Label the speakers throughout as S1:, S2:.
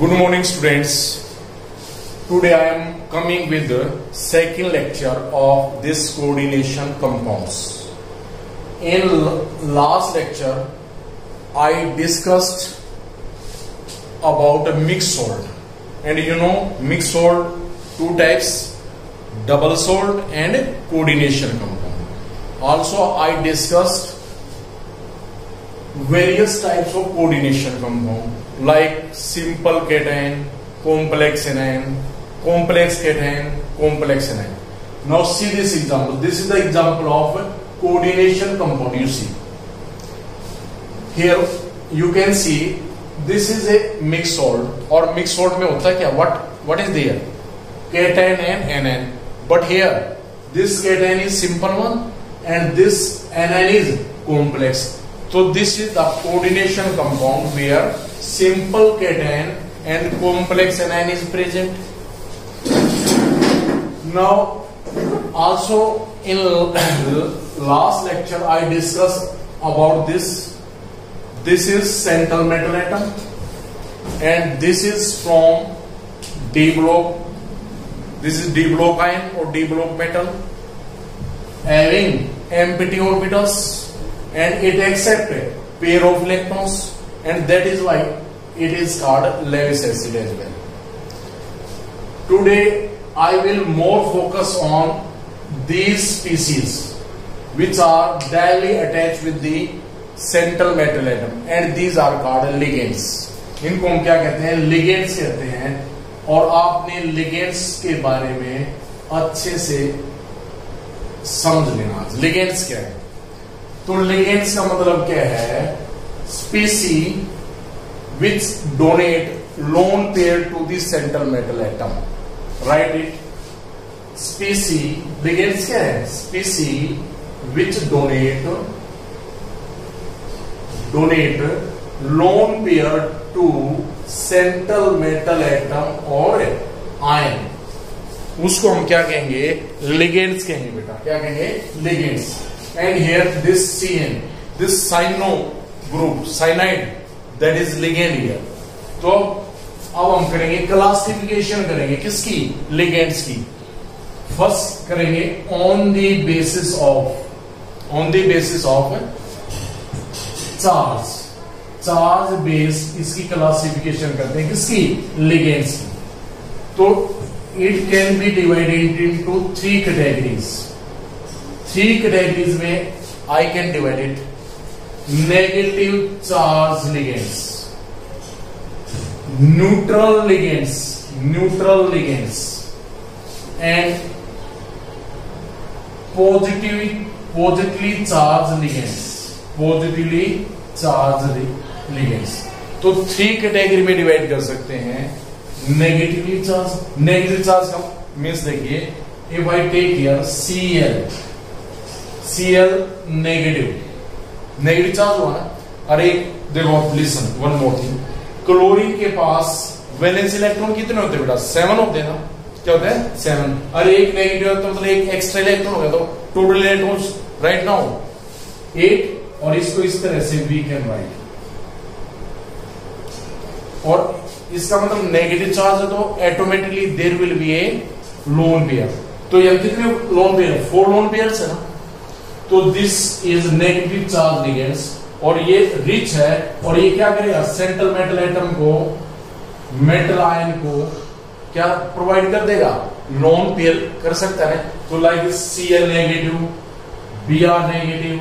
S1: Good morning, students. Today I am coming with the second lecture of this coordination compounds. In last lecture, I discussed about a mixed salt, and you know mixed salt two types: double salt and coordination compound. Also, I discussed various types of coordination compound like simple cation, complex anion, complex cation, complex anion. Now see this example. This is the example of coordination compound. You see here, you can see this is a mixed salt. और mixed salt में होता है क्या? What is there? Cation and anion. But here this cation is simple one and this anion is complex. So this is the coordination compound where simple cation and complex anion is present. Now also in last lecture I discussed about this. This is central metal atom and this is from D block. This is D block ion or D block metal having empty orbitals, and it accepts a pair of electrons, and that is why it is called Lewis acid as well. Today I will more focus on these species which are directly attached with the central metal atom, and these are called ligands. इनको हम क्या कहते हैं? Ligands कहते हैं. और आपने ligands के बारे में अच्छे से समझ लेना. लिगेंड्स क्या है? तो लिगेंड्स का मतलब क्या है? Species which donate lone pair to the central metal atom. Right it. Species ligands क्या है? Species which donate lone pair to central metal atom और आयन. उसको हम क्या कहेंगे? लिगेंड्स कहेंगे बेटा. क्या कहेंगे? Ligands. And here this CN, this cyano group, cyanide, that is ligand here. तो अब हम करेंगे क्लासिफिकेशन करेंगे किसकी? लिगेंड्स की. फर्स्ट करेंगे on the basis of charge base. इसकी क्लासिफिकेशन करते हैं किसकी? लिगेंड्स की. तो it can be divided into three categories. Three categories में I can divide it. Negative charge ligands, neutral ligands and positively charge ligands. तो three category में divide कर सकते हैं. नेगेटिव चार्ज का मीन्स देखिए, if I take here Cl negative charge हुआ ना. अरे देखो, listen one more thing. Chlorine के पास वैलेंस इलेक्ट्रॉन कितने होते हैं बेटा? 7 होते हैं ना. क्या होते हैं? 7. अरे एक नेगेटिव है तो मतलब एक एक्स्ट्रा इलेक्ट्रॉन हो गया, तो टोटल इलेक्ट्रॉन्स राइट नाउ 8. और इसको इस तरह से वी कैन राइट. और इसका मतलब नेगेटिव चार्ज है तो automatically there will be a lone pair. तो यहां कितने लोन पेयर? 4 लोन पेयर्स है ना. तो this is negative charge ligands, और ये रिच है. और ये क्या करेगा? सेंट्रल मेटल एटम को, मेटल आयन को क्या प्रोवाइड कर देगा? लोन पेयर कर सकता है. तो like Cl negative, Br negative,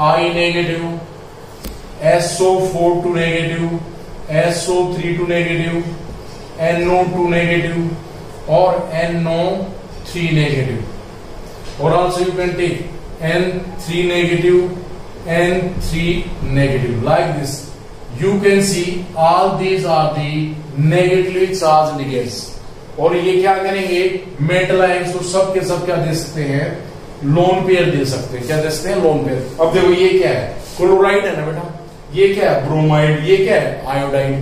S1: I negative, SO4 negative, SO3 negative, NO2 negative और NO3 नेगेटिव. और also you can take N3 negative, N3 negative, like this. You can see all these are the negatively charged ligands. और ये क्या करेंगे? Metal ions को सब के सब क्या दे सकते हैं? लोन पेयर दे सकते हैं. क्या दे सकते हैं? Lone pair. अब देखो ये क्या है? क्लोराइड है ना बेटा. ये क्या है? ब्रोमाइड. ये क्या है? आयोडाइड.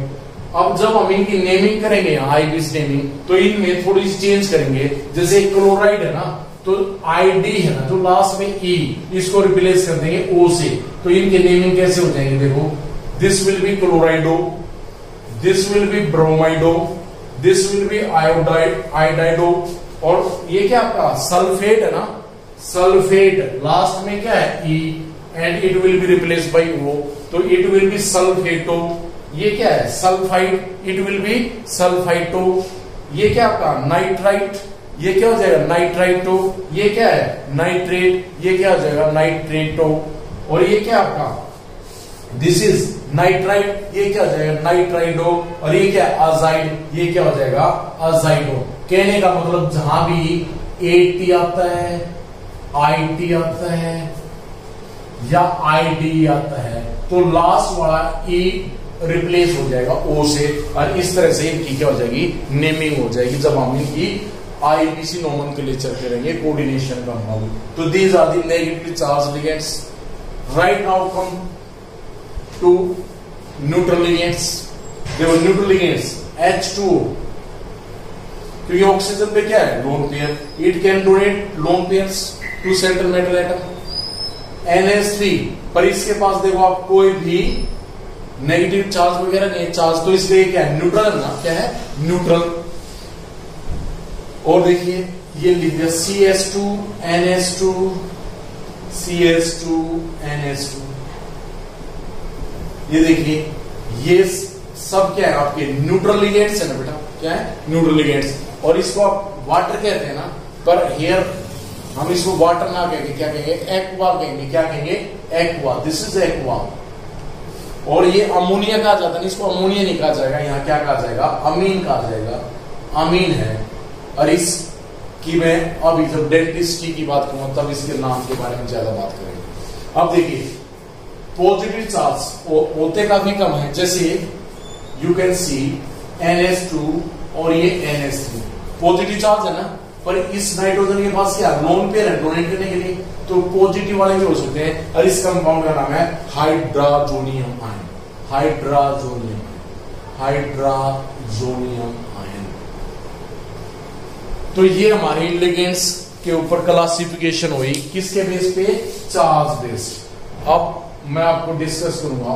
S1: अब जब हम इनकी नेमिंग करेंगे, आईबीस नेमिंग, तो इनमें थोड़ी सी चेंज करेंगे. जैसे क्लोराइड है ना, तो आईडी है ना, तो लास्ट में ई, इसको रिप्लेस कर देंगे ओ से. तो इनके नेमिंग कैसे हो जाएंगे? देखो, this will be chlorido, this will be bromido, this will be iodido, और ये क्या आपका सल्फेट है ना, सल्फेट लास्ट में क्या है E, and it will be replace by O, तो इट विल बी सल्फेटो। ये क्या है sulphide, it will be sulphito. ये क्या आपका नाइट्राइट, ये क्या हो जाएगा नाइट्राइटो। ये क्या है नाइट्रेट, ये क्या हो जाएगा नाइट्रेटो। और ये क्या आपका दिस इज नाइट्राइट, ये क्या हो जाएगा नाइट्राइडो। और ये क्या अजाइड, ये क्या हो जाएगा अजाइडो। कहने का मतलब जहां भी एटी आता है, आईटी आता है या आईडी आता है तो लास्ट वाला ई रिप्लेस हो जाएगा ओ से, और इस तरह से इनकी क्या हो जाएगी नेमिंग हो जाएगी जब हम इनकी आईपीसी नोमेनक्लेचर करेंगे कोऑर्डिनेशन का मॉडल। तो these are the negatively charged ligands. Right now come to neutral ligands. देखो न्यूट्रल लिगेंड्स H2O, क्योंकि ऑक्सीजन पे क्या है lone pair, it can donate lone pairs to central metal atom. NH3 पर इसके पास देखो आप कोई भी नेगेटिव चार्ज वगैरह नहीं चार्ज, तो इसलिए क्या है न्यूट्रल है ना, क्या है न्यूट्रल। और देखिए ये लिख दिया CS2 NH2 CS2 NH2। ये देखिए ये सब क्या है आपके न्यूट्रल लिगेंड्स है ना बेटा, क्या है न्यूट्रल लिगेंड्स। और इसको आप वाटर कहते हैं ना, पर हियर हम इसको वाटर ना कहेंगे, क्या कहेंगे एक्वा कहेंगे। क्या कहेंगे एक्वा, दिस इज एक्वा। और ये अमोनिया कहा जाता है, इसको अमोनिया नहीं कहा जाएगा, यहाँ क्या कहा जाएगा अमीन कहा जाएगा, अमीन है। और इसकी मैं अभी जब डेंटिस्ट्री की बात करूंगा तब इसके नाम के बारे में ज्यादा बात करेंगे। अब देखिए पॉजिटिव चार्ज होते काफी कम है, जैसे यू कैन सी NH2 और ये NH3 पॉजिटिव चार्ज है ना, पर इस नाइट्रोजन के पास क्या लोन पेयर है डोनेट करने के लिए, तो पॉजिटिव वाले भी हो सकते हैं। और इस कंपाउंड का नाम है हाइड्राजोनियम आयन, हाइड्राजोनियम हाइड्राजोनियम आयन। तो ये हमारे लिगेंड्स के ऊपर क्लासिफिकेशन हुई किसके बेस पे, चार्ज बेस्ड। अब मैं आपको डिस्कस करूंगा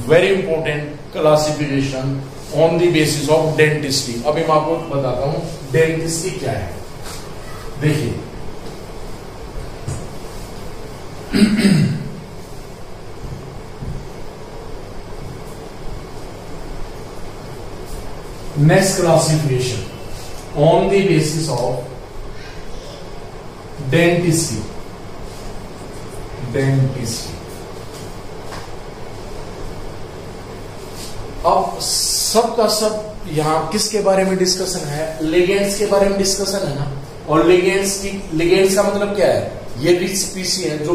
S1: very important classification on the basis of dentistry. अभी मैं आपको बताता हूं डेंटिस्ट्री क्या है। देखिए next classification on the basis of dentistry. Dentistry अब सबका सब यहां किसके बारे में डिस्कशन है, लिगेंड्स के बारे में डिस्कशन है ना। और लिगेंड्स का मतलब क्या है, ये रिच स्पीसी है जो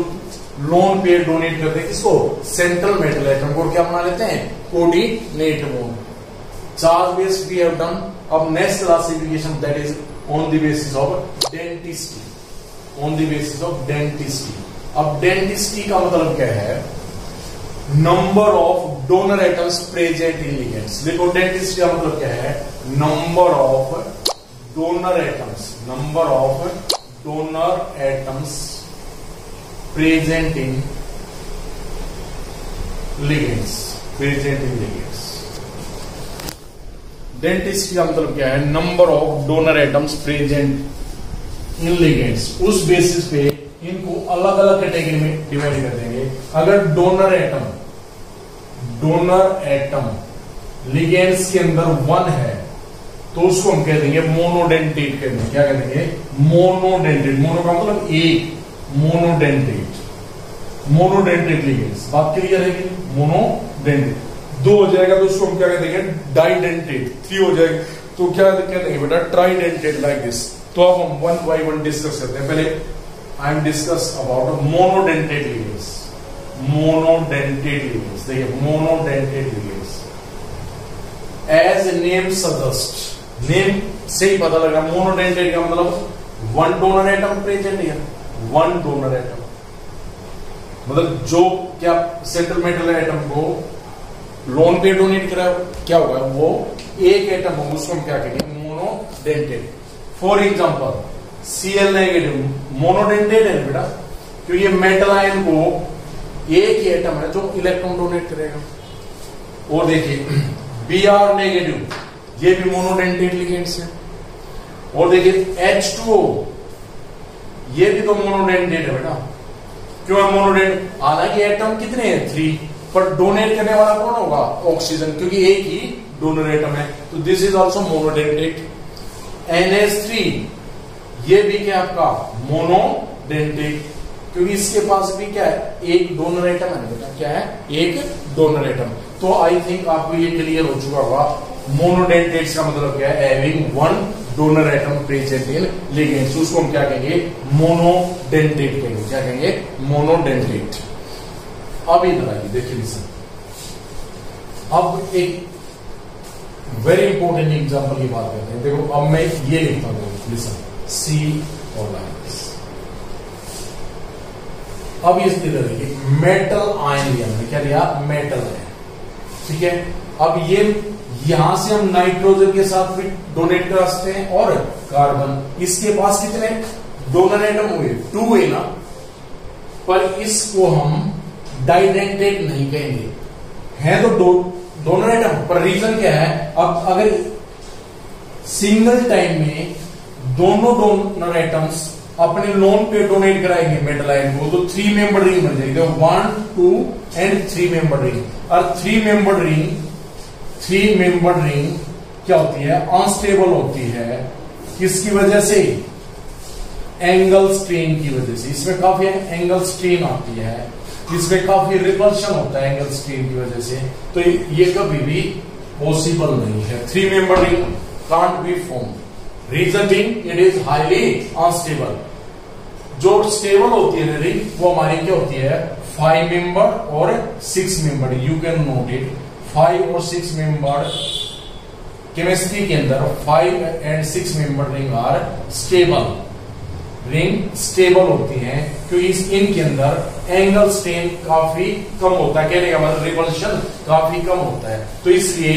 S1: लोन पेयर डोनेट करते हैं किसको, सेंट्रल मेटल एटम को क्या बना लेते हैं coordinate bond. Charge based we have done. अब next classification that is on the basis of denticity, on the basis of denticity. अब डेंटिस्ट्री का मतलब क्या है, number of donor atoms present in ligands. देखो डेंटिस्ट्री का मतलब क्या है, number of donor atoms, number of donor atoms present in ligands, present in ligands. Denticity का मतलब क्या है, number of donor atoms present in ligands. उस बेसिस पे इनको अलग अलग कैटेगरी में डिवाइड कर देंगे। अगर डोनर एटम लिगेंड्स के अंदर 1 है तो उसको हम कह देंगे मोनोडेंटेट कह देंगे। क्या कह देंगे मोनोडेंटेट। मोनो का मतलब एक, मोनोडेंटेट, मोनोडेंटेट लिगेंड्स। बात क्लियर है कि मोनोडेंटेट। 2 हो जाएगा तो उसको हम क्या कह देंगे डाइडेंटेट। 3 हो जाएगा तो क्या कह देंगे बेटा ट्राइडेंटेट, लाइक दिस। तो अब हम 1 by 1 डिस्कस करते हैं। पहले I am discuss about monodentate ligands. Monodentate ligands, देखिए monodentate ligands as name suggest, name से ही पता लगा मोनोडेंटेट का मतलब 1 डोनर एटम प्रेजेंट है, 1 डोनर एटम मतलब जो क्या सेंट्रल मेटल एटम को लोन पे डोनेट करा क्या होगा, वो एक एटम होगा, उसको हम क्या कहेंगे monodentate. For example Cl negative monodentate है बेटा, क्योंकि ये मेटल आयन को एक ही एटम है जो इलेक्ट्रॉन डोनेट करेगा। और देखिए Br नेगेटिव, ये भी मोनोडेंटेट लिगेंड्स है। और देखिए H2O, ये भी तो मोनोडेंटेट है बेटा। क्यों है मोनोडेंट? हालांकि एटम कितने हैं? 3, पर डोनेट करने वाला कौन होगा? ऑक्सीजन, क्योंकि एक ही डोनर एटम है। तो this is also monodentate. NH3, ये भी क्या आपका? मोनोडेंटेट, क्योंकि इसके पास भी क्या है? एक डोनर एटम है बेटा। क्या है? एक डोनर एटम। तो आई थिंक आपको ये क्लियर हो चुका होगा मोनोडेंटेट्स का मतलब क्या है? Having one donor atom present in ligands, उसको हम क्या कहेंगे? मोनोडेंटेट कहेंगे। क्या कहेंगे? मोनोडेंटेट। अब इधर आइए, देखिए लिसन, अब एक वेरी इंपॉर्टेंट एग्जांपल की बात करते हैं। देखो अब मैं ये लिखता हूं, लिसन, सी और लाइन्स। अब इसकी तरह देखिए, मेटल आयन लिया हमने। क्या लिया? Metal ion. ठीक है, अब ये यहां से हम नाइट्रोजन के साथ भी डोनेट करा सकते हैं और कार्बन। इसके पास कितने डोनर एटम हुए? 2 है ना, पर इसको हम डाइडेंटेट नहीं कहेंगे, है तो डोनर एटम, पर रीजन क्या है? अब अगर सिंगल टाइम में दोनों डोनर एटम्स अपने लोन पे डोनेट कराएंगे मेटल आयन को, तो 3 मेंबर रिंग बन जाएगी। 1, 2 एंड 3 मेंबर रिंग। और 3 मेंबर रिंग क्या होती है? अनस्टेबल होती है। किसकी वजह से? एंगल स्ट्रेन की वजह से। इसमें काफी एंगल स्ट्रेन आती है, इसमें काफी रिपल्शन होता है एंगल स्ट्रेन की वजह से। तो ये कभी भी पॉसिबल नहीं है। 3 member ring can't be form, reason being it is highly unstable. जो स्टेबल होती है रिंग वो हमारी क्या होती है? 5 मेंबर और 6 member. You can note it, 5 और 6 मेंबर केमिस्ट्री के अंदर 5 and 6 member ring are stable. Ring stable होती हैं क्योंकि इनके अंदर एंगल स्ट्रेन काफी कम होता है, कहने का मतलब रिपल्शन काफी कम होता है। तो इसलिए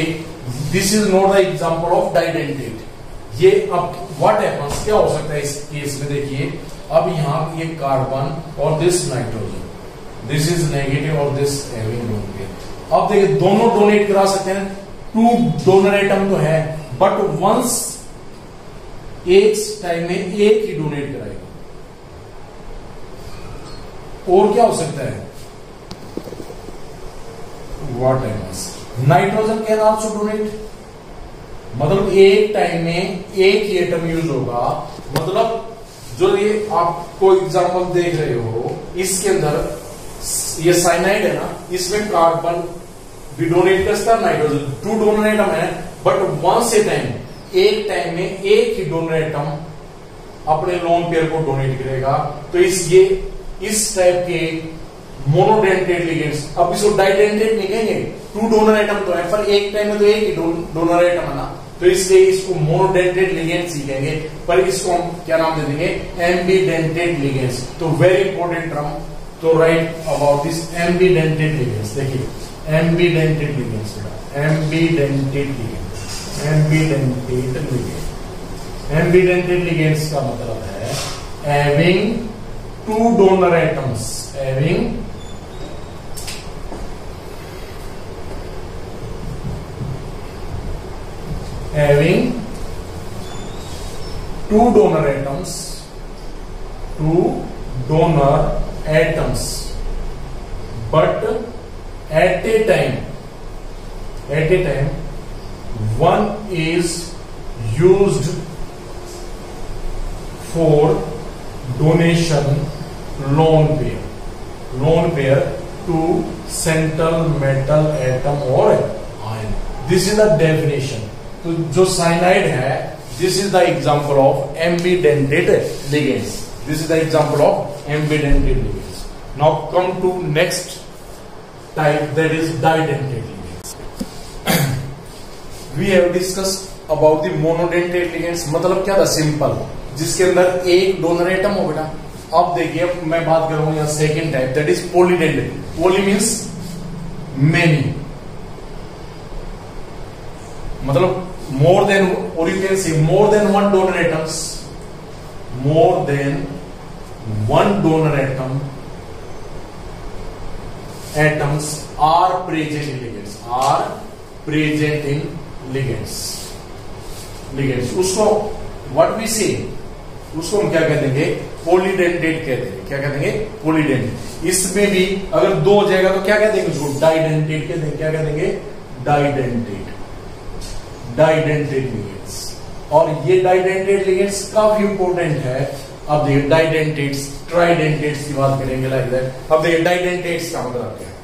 S1: this is not the example of डाइडेंटेट। ये अब व्हाट हैपेंस, क्या हो सकता है इस केस में? देखिए अब यहां ये कार्बन और this nitrogen, this is negative और दिस हैविंग लोन पेयर। अब देखिए दोनों डोनेट करा सकते हैं, 2 डोनर एटम तो है, बट वंस एक टाइम में एक ही डोनेट कराएगा। और क्या हो सकता है? What happens, nitrogen can also donate, मतलब एक टाइम में एक ही एटम यूज होगा। मतलब जो ये आपको एग्जांपल देख रहे हो, इसके अंदर ये साइनाइड है ना, इसमें कार्बन भी डोनेट करता है, नाइट्रोजन 2 डोनर एटम है, बट वंस ए टाइम, एक टाइम में एक ही डोनर एटम अपने लोन पेयर को डोनेट करेगा। तो इस टाइप के मोनोडेंटेट लिगेंड्स, अब इसको डाइडेंटेट नहीं कहेंगे, 2 डोनर एटम तो है, पर एक टाइम में तो एक ही डोनर एटम है ना, तो इसलिए इसको मोनोडेंटेट लिगेंड्स ही कहेंगे। पर इसको हम क्या नाम दे देंगे? Ambidentate ligands. तो वेरी इंपॉर्टेंट टर्म, तो right about this ambidentate ligands. देखिए ambidentate ligands, ambidentate ligands, ambidentate ligands. Ambidentate ligands का मतलब है having 2 donor atoms, having two donor atoms, but at a time one is used for donation lone pair to central metal atom or ion. This is the definition. तो जो cyanide है, this is the example of ambidentate ligands. This is the example of ambidentate ligands. Now come to next type, that is didentate ligands. We have discussed about the monodentate ligands. मतलब क्या था? Simple, जिसके अंदर एक donor atom हो बेटा। अब देखिए, अब मैं बात करूंगा यहाँ second type, that is polydentate. Poly means many, मतलब more than, or you can say more than one donor atoms, more than one donor atoms are present in ligands, are present in ligands. उसको what we से, उसको हम क्या कह देंगे, polydentate कह देंगे। क्या कह देंगे, पॉलीडेंटेट। इसमें भी अगर दो हो जाएगा तो क्या कह देंगे उसको, डाइडेंटेट कह देंगे। क्या कह देंगे, डाइडेंटेट लिगेंड्स। और ये डाइडेंटेट लिगेंड्स काफी इंपॉर्टेंट है। अब देखिए डाइडेंटेट्स, ट्राइडेंटेट्स की बात करेंगे लाइक दैट। अब देखिए डाइडेंटेट्स का मतलब क्या है,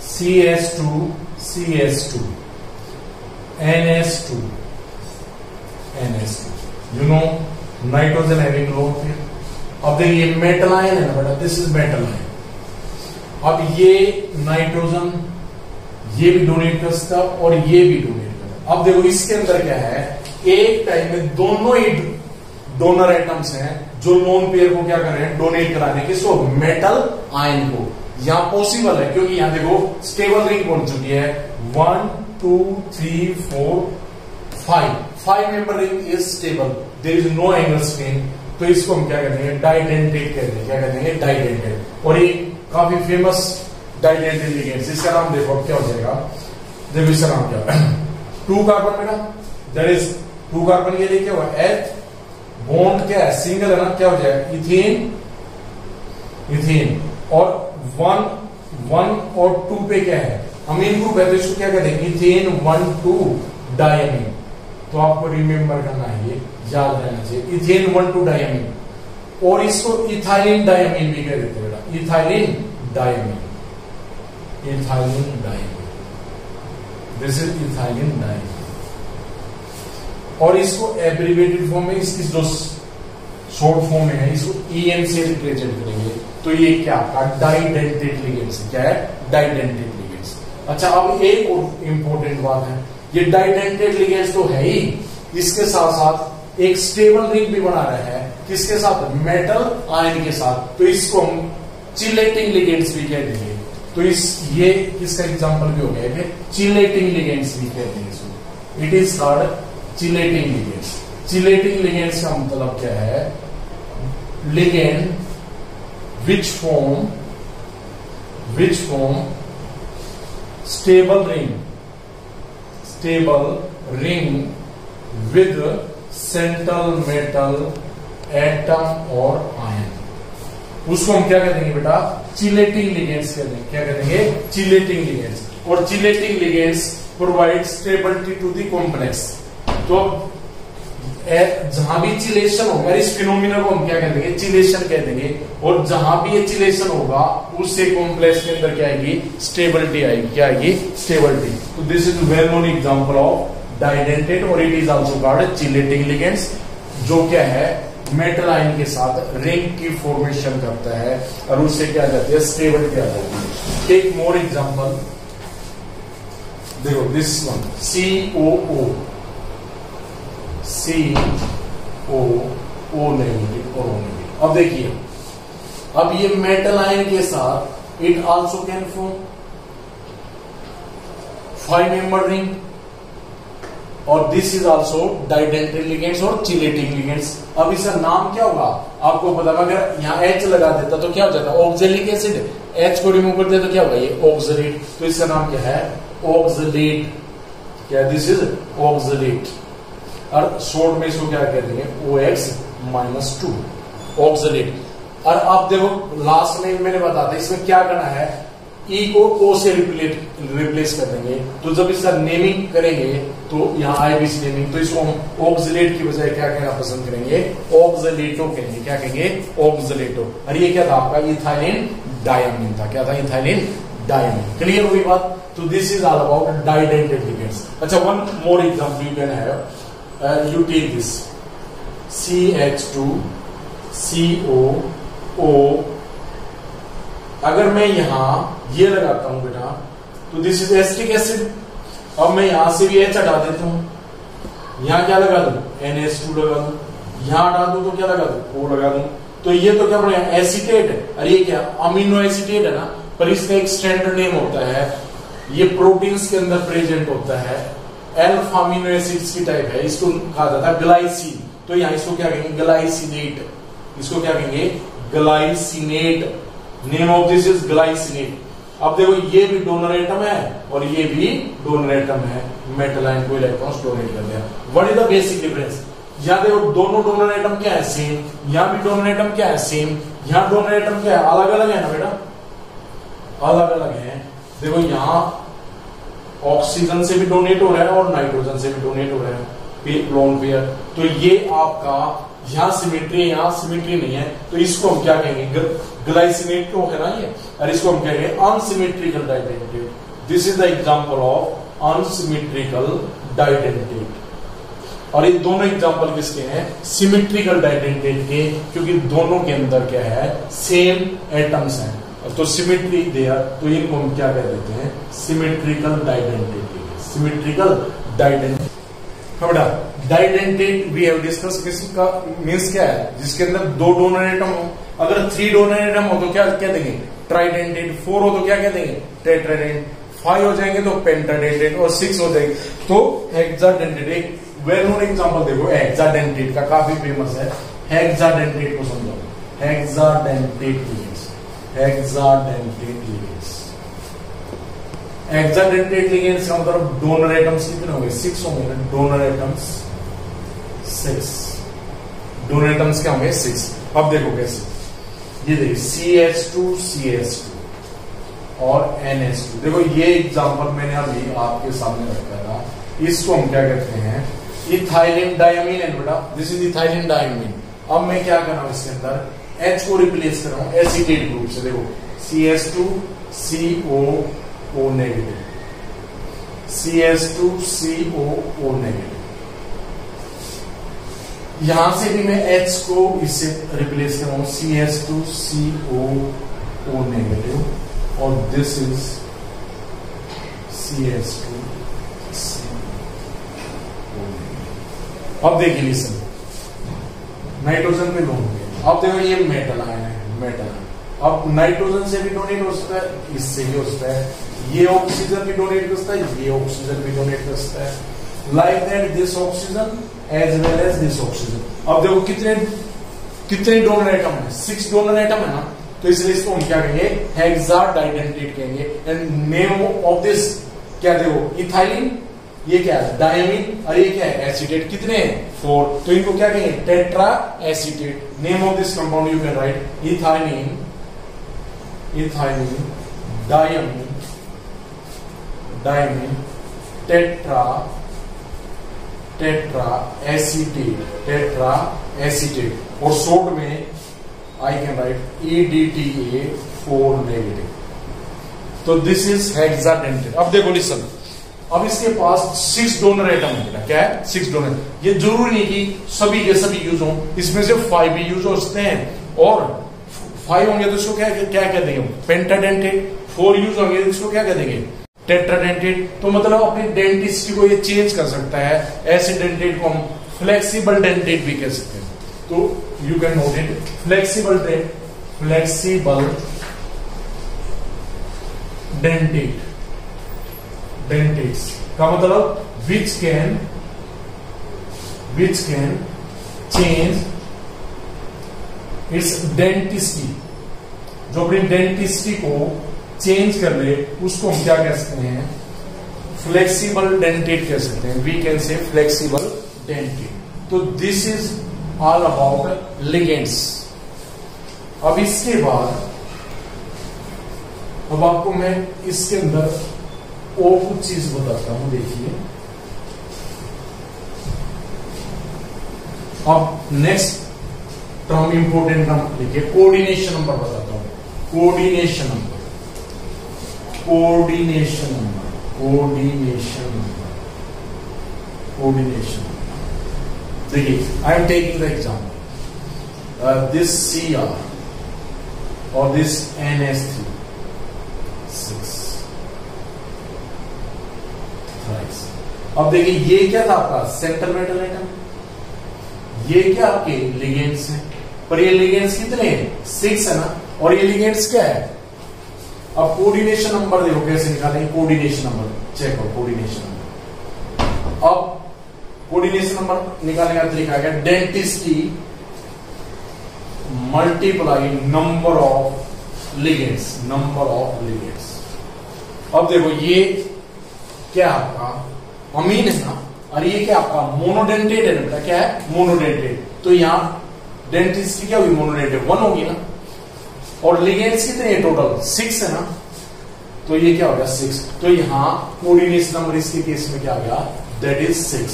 S1: CH2 NH2 you know nitrogen having lone pair. अब देखिए मेटल आयन है ना बेटा, दिस इज मेटल आयन। अब ये नाइट्रोजन ये भी डोनेट कर सकता और ये भी डोनेट कर। अब देखो इसके अंदर क्या है, एक टाइम में दोनों ही डोनर एटम्स हैं जो लोन पेयर को क्या कर रहे हैं, डोनेट कराने किसको, मेटल आयन को। यहां पॉसिबल है क्योंकि यहां देखो स्टेबल रिंग बन चुकी है, 1 2 3 4 5 member ring is stable, there is no angle strain. तो इसको हम क्या कहते हैं, डाइडेंटेट कहते हैं। क्या कहते हैं, डाइडेंटेट। और ये काफी फेमस डाइडेंटेट लिगेंड्स। इसका नाम देखो क्या हो जाएगा, देखो इसका नाम क्या है, 2 कार्बन बेटा, दैट इज 2 कार्बन के लिए क्या हुआ, H बॉन्ड क्या है, सिंगल है ना, क्या हो जाएगा, इथेन। और 1 और 2 पे क्या है, अमीन ग्रुप है, तो इसको क्या कहते हैं, इथेन 1 2 डायमीन। तो आपको रिमेंबर करना है, ये याद रहना चाहिए, इथेन 1 2 डायमीन। और इसको इथाइलिन डायमीन भी कह देते हैं बेटा, ethylene diamine, this is ethylene diamine. और इसको एब्रिवेटेड फॉर्म में, इसकी जो शॉर्ट फॉर्म में है, इसको EN से रिप्रेजेंट करेंगे। तो ये क्या आपका डाइडेंटेट लिगेंड्स। क्या है, डाइडेंटेट लिगेंड्स। अच्छा अब एक और इंपॉर्टेंट बात है, ये डाइडेंटेट लिगेंड्स तो है ही, इसके साथ साथ एक स्टेबल रिंग भी बना रहा है, किसके साथ, मेटल आयन के साथ। तो इसको हम चिलेटिंग लिगेंड्स भी कह देंगे। तो ये इसका एग्जांपल भी हो गया कि चिलेटिंग लिगेंड्स भी कहते हैं इसको, it is called chelating ligands. Chelating ligands का मतलब क्या है, ligand which form stable ring with central metal atom or ion, उसको हम क्या कह देंगे बेटा, चिलेटिंग लिगेंड्स कह देंगे। क्या कह देंगे, चिलेटिंग लिगेंड्स। और chelating ligands provide stability to the complex. तो जहां भी चिलेशन होगा, इस फिनोमिना को हम क्या कह देंगे, चिलेशन कह देंगे। और जहां भी ये चिलेशन होगा उससे कॉम्प्लेक्स के अंदर क्या आएगी, स्टेबिलिटी आएगी। क्या आएगी, स्टेबिलिटी। तो this is well known example of didentate और it is also called chelating ligands, जो क्या है, मेटल आयन के साथ रिंग की फॉर्मेशन करता है और उससे क्या आ जाती है, स्टेबिलिटी आ जाती है। टेक मोर एग्जांपल, देखो दिस वन CO नेगेटिव और O नेगेटिव। अब देखिए, अब ये मेटल आयन के साथ it also can form 5 member ring और this is also didentate ligands और चिलेटिंग लिगेंड्स। अब इसका नाम क्या होगा आपको पता, अगर यहाँ H लगा देता तो क्या हो जाता, ऑक्जेलिक एसिड। H को रिमूव कर देता तो क्या होगा, ये ऑक्जेलेट। तो इसका नाम क्या है, ऑक्जेलेट। क्या, दिस इज ऑक्जेलेट। और शॉर्ट में इसको क्या कह देंगे, OX-2 ऑक्जेलेट। और अब देखो लास्ट में मैंने बताया था, इसमें क्या करना है, E को O से रिप्लेस कर देंगे। तो जब इसका नेमिंग करेंगे तो यहाँ IBC नेमिंग, तो इसको हम ऑक्जेलेट की बजाय क्या कहना पसंद करेंगे, ऑक्जेलेटो कहेंगे। क्या कहेंगे, ऑक्जेलेटो। और ये क्या था आपका, इथाइलिन डायमीन था। क्या था, इथाइलिन डायमीन। क्लियर हुई बात। तो this is all about didentate ligands. अच्छा one more example you can have, you take this CH2 COO। अगर मैं यहां ये लगाता हूं बेटा, तो दिस इज एसिटिक एसिड। अब मैं यहां से भी H हटा देता हूं, यहां क्या लगा दूं, NH2 लगा दूं, यहां हटा दूं तो क्या लगा दूं, O लगा दूं। तो ये तो क्या बनेगा, एसीटेट है। और ये क्या, अमीनो एसीटेट है ना, पर इसका एक स्टैंडर्ड नेम होता है, ये प्रोटीन्स के अंदर प्रेजेंट होता है, अल्फा अमीनो एसिड्स की टाइप है, इसको कहा जाता है ग्लाइसिन। तो यहां इसको क्या कहेंगे, ग्लाइसिनेट। इसको क्या कहेंगे, glycinate. Name of this is glycinate. अब देखो ये भी डोनर एटम है और ये भी डोनर एटम है, मेटल आयन को इलेक्ट्रॉन्स डोनेट कर दिया। What is the basic difference? यहाँ देखो दोनों डोनर एटम क्या है? सेम। यहाँ भी डोनर एटम क्या है? सेम। यहाँ डोनर एटम क्या है? अलग अलग है ना बेटा, अलग अलग है। देखो यहाँ ऑक्सीजन से भी डोनेट हो रहा है और नाइट्रोजन से भी डोनेट हो रहा है, लोन पेयर। तो ये आपका यहाँ सिमेट्री, यहाँ सिमेट्री नहीं है, तो इसको हम क्या कहेंगे? ग्लाइसिनेट है ना ये, और इसको हम कहेंगे unsymmetrical डाइडेंटेट। This is the example of unsymmetrical डाइडेंटेट। और ये दोनों एग्जांपल किसके हैं? सिमेट्रिकल डाइडेंटेट के, क्योंकि दोनों के अंदर क्या है? सेम एटम्स हैं, तो सिमेट्री देयर, तो इनको हम क्या कह देते हैं? सिमेट्रिकल डाइडेंटेट। सिमेट्रिकल डाइडेंटेट। बेटा डाइडेंटेट वी हैव डिस्कस, किसका मींस क्या है? जिसके अंदर दो डोनर एटम हो। अगर 3 डोनर एटम हो तो क्या कह देंगे? ट्राइडेंटेट। 4 हो तो क्या कह देंगे? टेट्राडेंट। 5 हो जाएंगे तो पेंटाडेंटेट, और 6 हो जाएंगे तो हेक्साडेंटेट। एक वेल नोन एग्जांपल देखो हेक्साडेंटेट का, काफी फेमस है। हेक्साडेंटेट को समझो, hexadentate ligands, hexadentate ligands. Hexadentate ligands का मतलब डोनर एटम्स कितने होंगे? 6 होंगे ना, डोनर एटम्स 6। डोनर एटम्स क्या होंगे? 6। अब देखो कैसे, ये देखिए CH2 CH2 और NH2। देखो ये एग्जांपल मैंने अभी आपके सामने रखा था, इसको हम क्या कहते हैं? इथाइलिन डायमीन है बेटा, दिस इज इथाइलिन डायमीन। अब मैं क्या कर रहा हूं? इसके अंदर H को रिप्लेस कर रहा हूं एसीटेट ग्रुप से। देखो CH2 COO negative, CH2 COO negative. यहां से भी मैं H को इससे रिप्लेस कर रहा हूं CH2 COO नेगेटिव, और this is CH2 COO negative. अब देखिए लिसन, नाइट्रोजन पे लोन है। अब देखो ये मेटल आयन है, मेटल आयन। अब नाइट्रोजन से भी डोनेट हो सकता है, इससे भी हो सकता है, ये ऑक्सीजन भी डोनेट कर सकता है, ये ऑक्सीजन भी डोनेट कर सकता है, like that this oxygen as well as this oxygen. अब देखो कितने डोनर एटम है? 6 डोनर एटम है ना, तो इसलिए इसको हम क्या कहेंगे? हेक्साडाइडेंटेट कहेंगे। एंड नेम ऑफ दिस क्या? देखो इथाइलिन, ये क्या है? डायमीन, और ये क्या है? एसीटेट। कितने हैं? 4, तो इनको क्या कहेंगे? Tetra acetate. Name of this compound you can write ethylene, ethylene diamine, diamine tetra, tetra acetate, tetra acetate. और शॉर्ट में I can write EDTA4 negative. तो दिस इज हेक्साडेंटेट। अब देखो लिसन, अब इसके पास 6 डोनर एटम है। क्या है? 6 डोनर। ये जरूरी नहीं कि सभी के सभी यूज हो, इसमें से 5 भी यूज हो सकते हैं, और 5 होंगे तो इसको क्या कह देंगे? पेंटाडेंटेट। 4 यूज होंगे तो इसको क्या कह देंगे? टेट्राडेंटेट। तो मतलब अपनी डेंटिस्टी को ये चेंज कर सकता है। ऐसे डेंटेट को हम फ्लेक्सिबल डेंटेट भी कह सकते हैं। तो you can note it, flexible dentate, dentates का मतलब which can change its denticity, जो अपनी डेंटिस्टी को चेंज कर ले, उसको हम क्या कह सकते हैं? फ्लेक्सिबल डेंटेट कह सकते हैं। We can say flexible dentate. तो this is all about ligands. अब इसके बाद अब आपको मैं इसके अंदर और कुछ चीज बताता हूं। देखिए अब नेक्स्ट टर्म इंपोर्टेंट टर्म लिखिए, कोऑर्डिनेशन नंबर बताता हूं। Coordination number, coordination number, coordination number, coordination. देखिए I am taking the example, this Cr और दिस NH3 6। अब देखिए ये क्या था आपका? Central metal atom. ये क्या आपके लिगेंड्स हैं, पर ये लिगेंड्स कितने हैं? 6 है ना, और ये लिगेंड्स क्या है? अब कोऑर्डिनेशन नंबर देखो कैसे निकालेंगे। कोऑर्डिनेशन नंबर चेक करो, कोऑर्डिनेशन नंबर। अब कोऑर्डिनेशन नंबर निकालने का तरीका क्या? Denticity multiply number of ligands, number of ligands. अब देखो ये क्या आपका अमीन है ना, और ये क्या आपका मोनोडेंटेट है ना, क्या है मोनोडेंटेट। तो यहाँ डेंटिस्टी क्या होगी, मोनोडेंटेट 1 होगी ना, और लिगेंड्स कितने हैं टोटल 6 है ना, तो ये क्या हो गया 6। तो यहाँ कोऑर्डिनेशन नंबर इसके केस में क्या आ गया, दैट इज 6।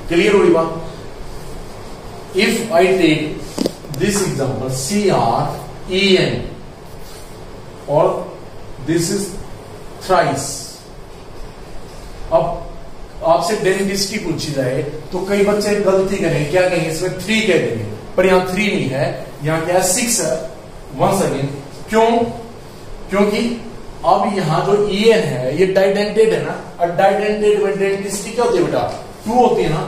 S1: क्लियर हुई बात। If I take this example CREN और दिस इज थ्राइस। अब आपसे डेंटिस्टी पूछी जाए तो कई बच्चे गलती करेंगे, क्या कहेंगे, इसमें 3 कह देंगे, पर यहाँ 3 नहीं है, यहाँ क्या है 6 है। वंस अगेन क्यों, क्योंकि अब यहाँ जो EN है ये डाइडेंटेड है ना, और डाइडेंटेड में डेंटिस्टी क्या होती है बेटा 2 होती है ना,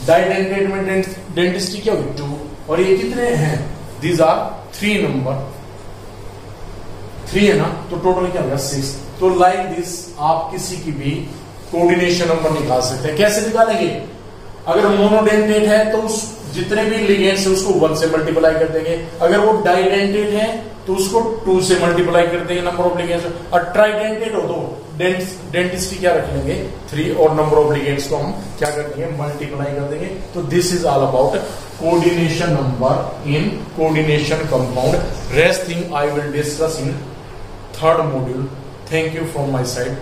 S1: डाइडेंटेड में डेंटिस्टी क्या होगी 2, और ये कितने हैं, दीज आर 3 नंबर, 3 है ना, तो टोटल क्या होगा 6। तो लाइक दिस आप किसी की भी कोऑर्डिनेशन नंबर निकाल सकते हैं। कैसे निकालेंगे, अगर मोनोडेंटेट है तो उस जितने भी लिगेंड्स है उसको 1 से मल्टीप्लाई कर देंगे, अगर वो डाइडेंटेट है तो उसको 2 से मल्टीप्लाई कर देंगे नंबर ऑफ लिगेंड्स, और ट्राइडेंटेट हो तो डेंटिस्टी क्या रख लेंगे 3, और नंबर ऑफ लिगेंड्स को हम क्या कर देंगे मल्टीप्लाई कर देंगे। तो this is all about coordination number in coordination compound. Rest thing I will discuss in 3rd module. Thank you from my side.